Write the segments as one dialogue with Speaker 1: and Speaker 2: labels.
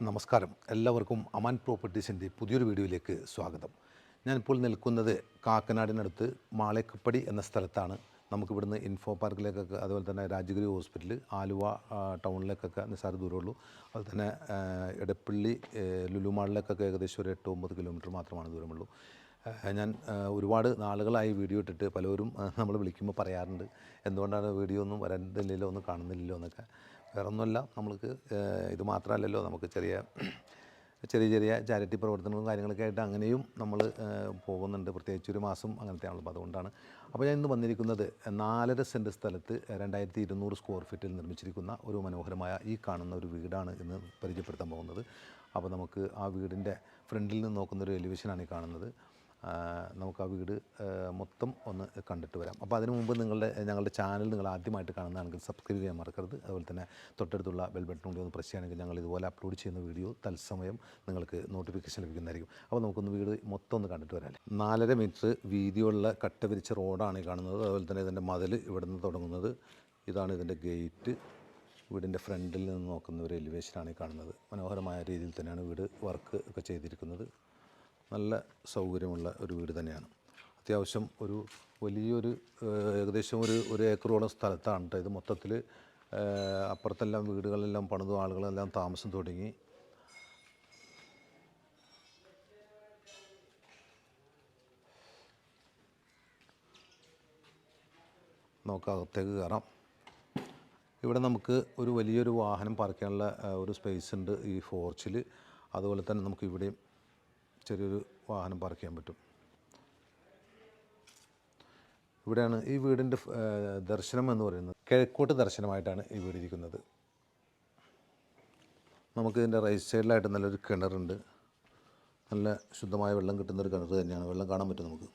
Speaker 1: നമസ്കാരം. എല്ലാവർക്കും അമാൻ പ്രോപ്പർട്ടീസിൻ്റെ പുതിയൊരു വീഡിയോയിലേക്ക് സ്വാഗതം. ഞാനിപ്പോൾ നിൽക്കുന്നത് കാക്കനാടിനടുത്ത് മാളേക്കപ്പടി എന്ന സ്ഥലത്താണ്. നമുക്കിവിടുന്ന് ഇൻഫോ പാർക്കിലേക്കൊക്കെ, അതുപോലെ തന്നെ രാജഗിരി ഹോസ്പിറ്റൽ, ആലുവ ടൗണിലേക്കൊക്കെ നിസ്സാര ദൂരമുള്ളൂ. അതുപോലെ തന്നെ എടപ്പള്ളി ലുലു മാളിലേക്കൊക്കെ ഏകദേശം ഒരു 8-9 കിലോമീറ്റർ മാത്രമാണ് ദൂരമുള്ളൂ. ഞാൻ ഒരുപാട് നാളുകളായി വീഡിയോ ഇട്ടിട്ട് പലരും നമ്മൾ വിളിക്കുമ്പോൾ പറയാറുണ്ട്, എന്തുകൊണ്ടാണ് വീഡിയോ ഒന്നും വരണ്ടില്ലല്ലോ, ഒന്നും കാണുന്നില്ലല്ലോ എന്നൊക്കെ. വേറെ ഒന്നുമല്ല, നമ്മൾക്ക് ഇത് മാത്രമല്ലല്ലോ, നമുക്ക് ചെറിയ ചാരിറ്റി പ്രവർത്തനങ്ങളും കാര്യങ്ങളൊക്കെ ആയിട്ട് അങ്ങനെയും നമ്മൾ പോകുന്നുണ്ട്. പ്രത്യേകിച്ച് ഒരു മാസം അങ്ങനത്തെ ആണല്ലോ. അപ്പോൾ അതുകൊണ്ടാണ്. അപ്പോൾ ഞാൻ ഇന്ന് വന്നിരിക്കുന്നത് 4.5 സെൻറ്റ് സ്ഥലത്ത് 2200 സ്ക്വയർ ഫീറ്റിൽ നിർമ്മിച്ചിരിക്കുന്ന ഒരു മനോഹരമായ ഈ കാണുന്ന ഒരു വീടാണ് ഇന്ന് പരിചയപ്പെടുത്താൻ പോകുന്നത്. അപ്പോൾ നമുക്ക് ആ വീടിൻ്റെ ഫ്രണ്ടിൽ നിന്ന് നോക്കുന്നൊരു എലിവേഷനാണ് ഈ കാണുന്നത്. നമുക്ക് ആ വീട് മൊത്തം ഒന്ന് കണ്ടിട്ട് വരാം. അപ്പോൾ അതിനു മുമ്പ് ഞങ്ങളുടെ ചാനൽ നിങ്ങൾ ആദ്യമായിട്ട് കാണുന്നതാണെങ്കിൽ സബ്സ്ക്രൈബ് ചെയ്യാൻ മറക്കരുത്. അതുപോലെ തന്നെ തൊട്ടടുത്തുള്ള ബെൽ ബട്ടൺ കൂടി ഒന്ന് പ്രസ് ചെയ്യുകയാണെങ്കിൽ ഞങ്ങൾ ഇതുപോലെ അപ്ലോഡ് ചെയ്യുന്ന വീഡിയോ തത്സമയം നിങ്ങൾക്ക് നോട്ടിഫിക്കേഷൻ ലഭിക്കുന്നതായിരിക്കും. അപ്പോൾ നമുക്കൊന്ന് വീട് മൊത്തം ഒന്ന് കണ്ടിട്ട് വരാം. 4.5 മീറ്റർ വീതിയുള്ള കട്ട വിരിച്ച റോഡാണ് ഈ കാണുന്നത്. അതുപോലെ തന്നെ ഇതിൻ്റെ മതിൽ ഇവിടെ നിന്ന് തുടങ്ങുന്നത്. ഇതാണ് ഇതിൻ്റെ ഗേറ്റ്. വീടിൻ്റെ ഫ്രണ്ടിൽ നിന്ന് നോക്കുന്ന ഒരു എലിവേഷനാണ് ഈ കാണുന്നത്. മനോഹരമായ രീതിയിൽ തന്നെയാണ് വീട് വർക്ക് ഒക്കെ ചെയ്തിരിക്കുന്നത്. നല്ല സൗകര്യമുള്ള ഒരു വീട് തന്നെയാണ്. അത്യാവശ്യം ഒരു വലിയൊരു ഏകദേശം ഒരു ഏക്കറോളം സ്ഥലത്താണ് കേട്ടോ ഇത്. മൊത്തത്തിൽ അപ്പുറത്തെല്ലാം വീടുകളെല്ലാം പണിതും ആളുകളെല്ലാം താമസം തുടങ്ങി. നമുക്ക് അകത്തേക്ക് കയറാം. ഇവിടെ നമുക്ക് ഒരു വലിയൊരു വാഹനം പാർക്ക് ചെയ്യാനുള്ള ഒരു സ്പേസ് ഉണ്ട് ഈ ഫോർച്ചിൽ. അതുപോലെ തന്നെ നമുക്ക് ഇവിടെയും ചെറിയൊരു വാഹനം പാർക്ക് ചെയ്യാൻ പറ്റും. ഇവിടെയാണ് ഈ വീടിൻ്റെ ദർശനം എന്ന് പറയുന്നത്. കിഴക്കോട്ട് ദർശനമായിട്ടാണ് ഈ വീട് ഇരിക്കുന്നത്. നമുക്ക് ഇതിൻ്റെ റൈറ്റ് സൈഡിലായിട്ട് നല്ലൊരു കിണറുണ്ട്. നല്ല ശുദ്ധമായ വെള്ളം കിട്ടുന്നൊരു കിണർ തന്നെയാണ്. വെള്ളം കാണാൻ പറ്റും നമുക്ക്.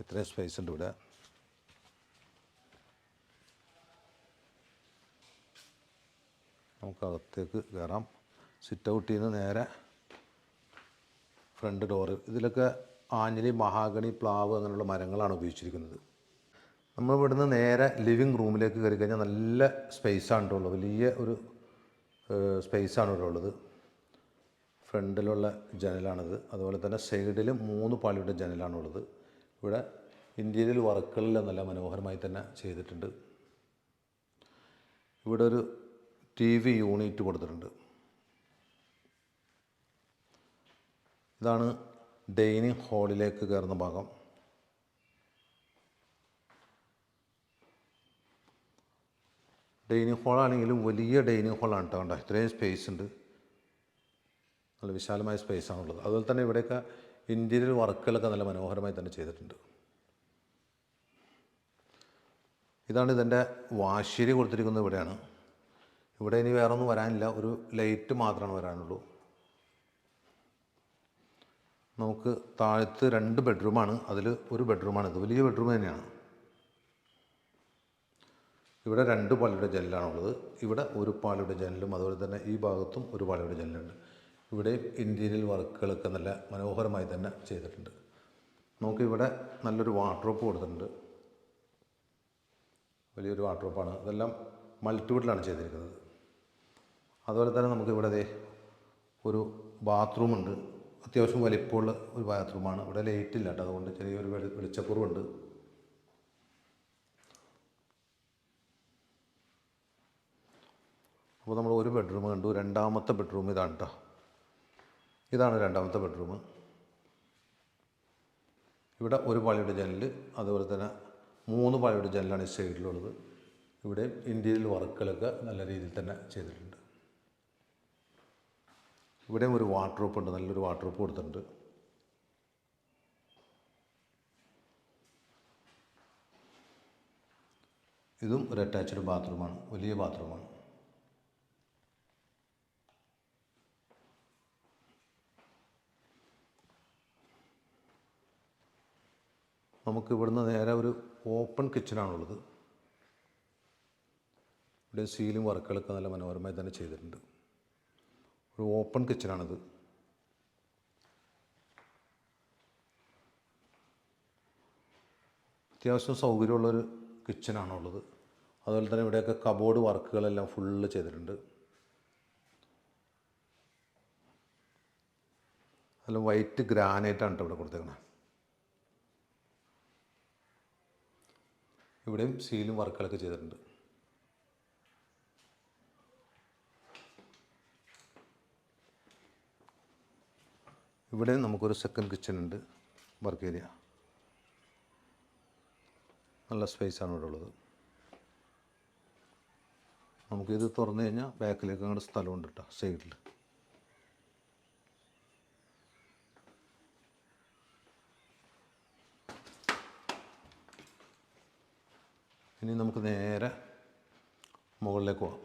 Speaker 1: ഇത്രയും സ്പേസ് ഉണ്ട് ഇവിടെ. നമുക്കകത്തേക്ക് കയറാം. സിറ്റ് ഔട്ടിൽ നിന്ന് നേരെ ഫ്രണ്ട് ഡോറ്. ഇതിലൊക്കെ ആഞ്ഞിലി, മഹാഗണി, പ്ലാവ് അങ്ങനെയുള്ള മരങ്ങളാണ് ഉപയോഗിച്ചിരിക്കുന്നത്. നമ്മൾ ഇവിടുന്ന് നേരെ ലിവിങ് റൂമിലേക്ക് കയറി കഴിഞ്ഞാൽ നല്ല സ്പേസാണ് ഉള്ളത്. വലിയ ഒരു സ്പേസാണ് ഇവിടെ ഉള്ളത്. ഫ്രണ്ടിലുള്ള ജനലാണിത്. അതുപോലെ തന്നെ സൈഡിൽ 3 പാളിയുടെ ജനലാണുള്ളത്. ഇവിടെ ഇൻറ്റീരിയൽ വർക്കുകളെല്ലാം നല്ല മനോഹരമായി തന്നെ ചെയ്തിട്ടുണ്ട്. ഇവിടെ ഒരു TV യൂണിറ്റ് കൊടുത്തിട്ടുണ്ട്. ഇതാണ് ഡൈനിങ് ഹാളിലേക്ക് കയറുന്ന ഭാഗം. ഡൈനിങ് ഹാളാണെങ്കിലും വലിയ ഡൈനിങ് ഹാളാണ് കേട്ടോ. കണ്ടോ, ഇത്രയും സ്പേസ് ഉണ്ട്. നല്ല വിശാലമായ സ്പേസാണുള്ളത്. അതുപോലെ തന്നെ ഇവിടെയൊക്കെ ഇൻറ്റീരിയൽ വർക്കുകളൊക്കെ നല്ല മനോഹരമായി തന്നെ ചെയ്തിട്ടുണ്ട്. ഇതാണ് ഇതിൻ്റെ വാശേരി കൊടുത്തിരിക്കുന്നത്. ഇവിടെയാണ്. ഇവിടെ ഇനി വേറെ ഒന്നും വരാനില്ല. ഒരു ലൈറ്റ് മാത്രമാണ് വരാനുള്ളൂ. നമുക്ക് താഴത്ത് 2 ബെഡ്റൂമാണ്. അതിൽ ഒരു ബെഡ്റൂമാണിത്. വലിയ ബെഡ്റൂം തന്നെയാണ്. ഇവിടെ 2 പാളിയുടെ ജനലാണുള്ളത്. ഇവിടെ ഒരു പാളിയുടെ ജനലും അതുപോലെ തന്നെ ഈ ഭാഗത്തും ഒരു പാളിയുടെ ജനലുണ്ട്. ഇവിടെ ഇൻറ്റീരിയൽ വർക്കുകളൊക്കെ നല്ല മനോഹരമായി തന്നെ ചെയ്തിട്ടുണ്ട്. നമുക്കിവിടെ നല്ലൊരു വാർഡ്രോബ് കൊടുത്തിട്ടുണ്ട്. വലിയൊരു വാർഡ്രോബാണ്. ഇതെല്ലാം മൾട്ടിവുഡിലാണ് ചെയ്തിരിക്കുന്നത്. അതുപോലെ തന്നെ നമുക്കിവിടെ ഒരു ബാത്റൂമുണ്ട്. അത്യാവശ്യം വലിപ്പമുള്ള ഒരു ബാത്റൂമാണ്. ഇവിടെ ലൈറ്റ് ഇല്ല കേട്ടോ, അതുകൊണ്ട് ചെറിയൊരു വെളിച്ചക്കുറവുണ്ട്. അപ്പോൾ നമ്മൾ ഒരു ബെഡ്റൂം കണ്ടു. രണ്ടാമത്തെ ബെഡ്റൂം ഇതാണ് കേട്ടോ. ഇതാണ് രണ്ടാമത്തെ ബെഡ്റൂം. ഇവിടെ ഒരു പാളിയുടെ ജനൽ, അതുപോലെ തന്നെ 3 പാളിയുടെ ജനലാണ് ഈ സൈഡിലുള്ളത്. ഇവിടെ ഇൻറ്റീരിയൽ വർക്കുകളൊക്കെ നല്ല രീതിയിൽ തന്നെ ചെയ്തിട്ടുണ്ട്. ഇവിടെയും ഒരു വാർഡ്രോബ് ഉണ്ട്. നല്ലൊരു വാർഡ്രോബ് കൊടുത്തിട്ടുണ്ട്. ഇതും ഒരു അറ്റാച്ച്ഡ് ബാത്റൂമാണ്. വലിയ ബാത്റൂമാണ്. നമുക്ക് ഇവിടുന്ന് നേരെ ഒരു ഓപ്പൺ കിച്ചണാണുള്ളത്. ഇവിടെ സീലിംഗ് വർക്കുകളൊക്കെ നല്ല മനോഹരമായി തന്നെ ചെയ്തിട്ടുണ്ട്. ഒരു ഓപ്പൺ കിച്ചണാണിത്. അത്യാവശ്യം സൗകര്യമുള്ളൊരു കിച്ചണാണുള്ളത്. അതുപോലെ തന്നെ ഇവിടെയൊക്കെ കബോർഡ് വർക്കുകളെല്ലാം ഫുള്ള് ചെയ്തിട്ടുണ്ട്. നല്ല വൈറ്റ് ഗ്രാനൈറ്റാണ് കേട്ടോ ഇവിടെ കൊടുത്തേക്കുന്നത്. ഇവിടെയും സീലിംഗ് വർക്കുകളൊക്കെ ചെയ്തിട്ടുണ്ട്. ഇവിടെയും നമുക്കൊരു സെക്കൻഡ് കിച്ചൺ ഉണ്ട്, വർക്ക് ഏരിയ. നല്ല സ്പേസാണ് ഇവിടെ ഉള്ളത്. നമുക്കിത് തുറന്നു കഴിഞ്ഞാൽ ബാക്കിലേക്ക് അങ്ങോട്ട് സ്ഥലമുണ്ട് കേട്ടോ സൈഡിൽ. ഇനി നമുക്ക് നേരെ മുകളിലേക്ക് പോകാം.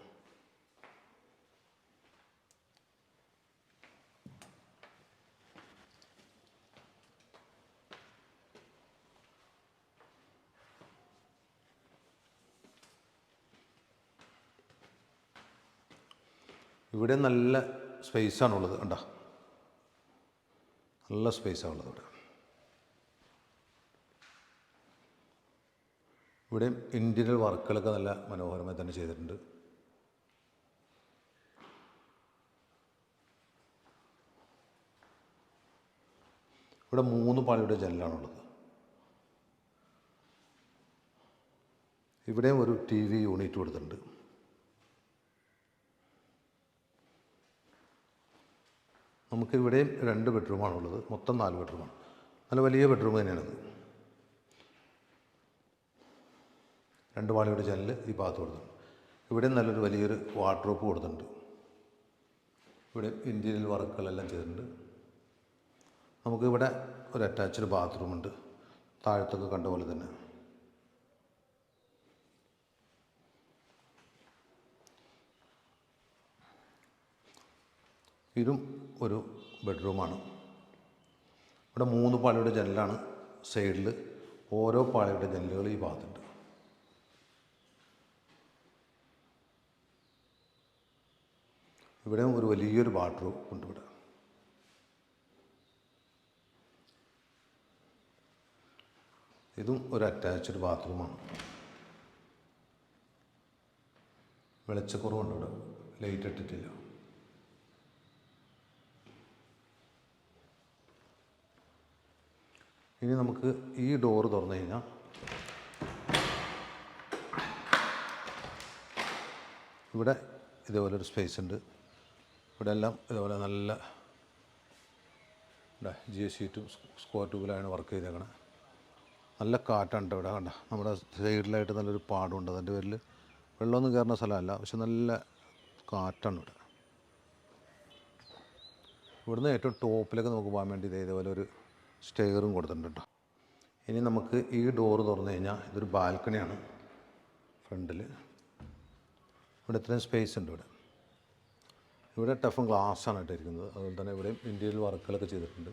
Speaker 1: ഇവിടെ നല്ല സ്പേസാണുള്ളത്, കണ്ടോ? നല്ല സ്പേസാണുള്ളത് ഇവിടെ. ഇവിടെ ഇൻറ്റീരിയർ വർക്കുകളൊക്കെ നല്ല മനോഹരമായി തന്നെ ചെയ്തിട്ടുണ്ട്. ഇവിടെ 3 പാളിയുടെ ജനലാണുള്ളത്. ഇവിടെയും ഒരു TV യൂണിറ്റ് കൊടുത്തിട്ടുണ്ട്. നമുക്കിവിടെയും 2 ബെഡ്റൂമാണുള്ളത്. മൊത്തം 4 ബെഡ്റൂമാണ്. നല്ല വലിയ ബെഡ്റൂം തന്നെയാണത്. 2 പാളിയുടെ ജനൽ ഈ ഭാഗത്ത് കൊടുത്തിട്ടുണ്ട്. ഇവിടെ നല്ലൊരു വലിയൊരു വാർഡ്രോബ് കൊടുത്തിട്ടുണ്ട്. ഇവിടെ ഇൻറ്റീരിയർ വർക്കുകളെല്ലാം ചെയ്തിട്ടുണ്ട്. നമുക്കിവിടെ ഒരു അറ്റാച്ച്ഡ് ബാത്റൂമുണ്ട്, താഴത്തൊക്കെ കണ്ട പോലെ തന്നെ. ഇതും ഒരു ബെഡ്റൂമാണ്. ഇവിടെ 3 പാളിയുടെ ജനലാണ് സൈഡിൽ. ഓരോ പാളിയുടെ ജനലുകൾ ഈ ഭാഗത്തുണ്ട്. ഇവിടെ ഒരു വലിയൊരു ബാത്റൂം ഉണ്ട്. ഇവിടെ ഇതും ഒരു അറ്റാച്ച്ഡ് ബാത്റൂമാണ്. വെളിച്ചക്കുറവുണ്ട്, ഇവിടെ ലൈറ്റ് ഇട്ടിട്ടില്ല. ഇനി നമുക്ക് ഈ ഡോറ് തുറന്നു കഴിഞ്ഞാൽ ഇവിടെ ഇതേപോലെ ഒരു സ്പേസ് ഉണ്ട്. ഇവിടെ എല്ലാം ഇതേപോലെ നല്ല ഇവിടെ GS ഷീറ്റും സ്ക്വയർ ട്യൂബിലാണ് വർക്ക് ചെയ്തേക്കണേ. നല്ല കാറ്റാണ് ഇവിടെ. കണ്ട നമ്മുടെ സൈഡിലായിട്ട് നല്ലൊരു പാടുണ്ട്. അതിൻ്റെ പേരിൽ വെള്ളമൊന്നും കയറുന്ന സ്ഥലമല്ല, പക്ഷെ നല്ല കാറ്റാണ് ഇവിടെ. ഇവിടുന്ന് ഏറ്റവും ടോപ്പിലേക്ക് നമുക്ക് പോകാൻ വേണ്ടി ഇതേപോലെ ഒരു സ്റ്റെയറും കൊടുത്തിട്ടുണ്ട് കേട്ടോ. ഇനി നമുക്ക് ഈ ഡോറ് തുറന്നു കഴിഞ്ഞാൽ ഇതൊരു ബാൽക്കണിയാണ് ഫ്രണ്ടിൽ. ഇവിടെ ഇത്രയും സ്പേസ് ഉണ്ട്. ഇവിടെ ടഫും ഗ്ലാസ്സാണ് ഇട്ടിരിക്കുന്നത്. അതുപോലെ തന്നെ ഇവിടെയും ഇൻറ്റീരിയർ വർക്കുകളൊക്കെ ചെയ്തിട്ടുണ്ട്.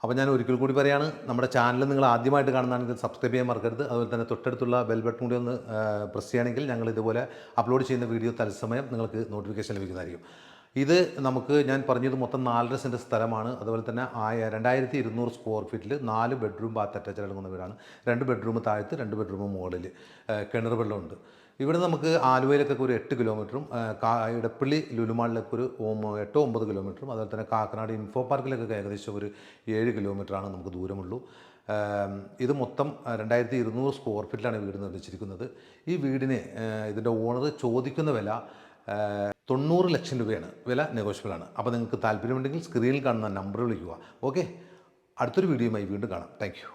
Speaker 1: അപ്പോൾ ഞാൻ ഒരിക്കൽ കൂടി പറയുകയാണ്, നമ്മുടെ ചാനൽ നിങ്ങൾ ആദ്യമായിട്ട് കാണുന്നതാണെങ്കിൽ സബ്സ്ക്രൈബ് ചെയ്യാൻ മറക്കരുത്. അതുപോലെ തന്നെ തൊട്ടടുത്തുള്ള ബെൽ ബട്ടൺ കൂടി ഒന്ന് പ്രസ് ചെയ്യുകയാണെങ്കിൽ ഞങ്ങൾ ഇതുപോലെ അപ്ലോഡ് ചെയ്യുന്ന വീഡിയോ തത്സമയം നിങ്ങൾക്ക് നോട്ടിഫിക്കേഷൻ ലഭിക്കുന്നതായിരിക്കും. ഇത് നമുക്ക് ഞാൻ പറഞ്ഞത് മൊത്തം 4.5 സെൻറ്റ് സ്ഥലമാണ്. അതുപോലെ തന്നെ 2200 സ്ക്വയർ ഫീറ്റിൽ 4 ബെഡ്റൂം ബാത്ത് അറ്റാച്ച്ഡ് അടങ്ങുന്ന വീടാണ്. 2 ബെഡ്റൂം താഴത്ത്, 2 ബെഡ്റൂം മുകളിൽ. കിണർ വെള്ളമുണ്ട്. ഇവിടെ നമുക്ക് ആലുവയിലേക്കൊക്കെ ഒരു 8 കിലോമീറ്ററും ഇടപ്പള്ളി ലുലുമാളിലേക്ക് ഒരു 8-9 കിലോമീറ്ററും അതുപോലെ തന്നെ കാക്കനാട് ഇൻഫോ പാർക്കിലേക്കൊക്കെ ഏകദേശം ഒരു 7 കിലോമീറ്ററാണ് നമുക്ക് ദൂരമുള്ളൂ. ഇത് മൊത്തം 2200 സ്ക്വയർ ഫീറ്റിലാണ് വീട് നിർമ്മിച്ചിരിക്കുന്നത്. ഈ വീടിന് ഇതിൻ്റെ ഓണർ ചോദിക്കുന്ന വില 90 ലക്ഷം രൂപയാണ്. വില നെഗോഷ്യബിളാണ്. അപ്പോൾ നിങ്ങൾക്ക് താല്പര്യമുണ്ടെങ്കിൽ സ്ക്രീനിൽ കാണുന്ന നമ്പർ വിളിക്കുക. ഓക്കെ, അടുത്തൊരു വീഡിയോയുമായി വീണ്ടും കാണാം. Thank you.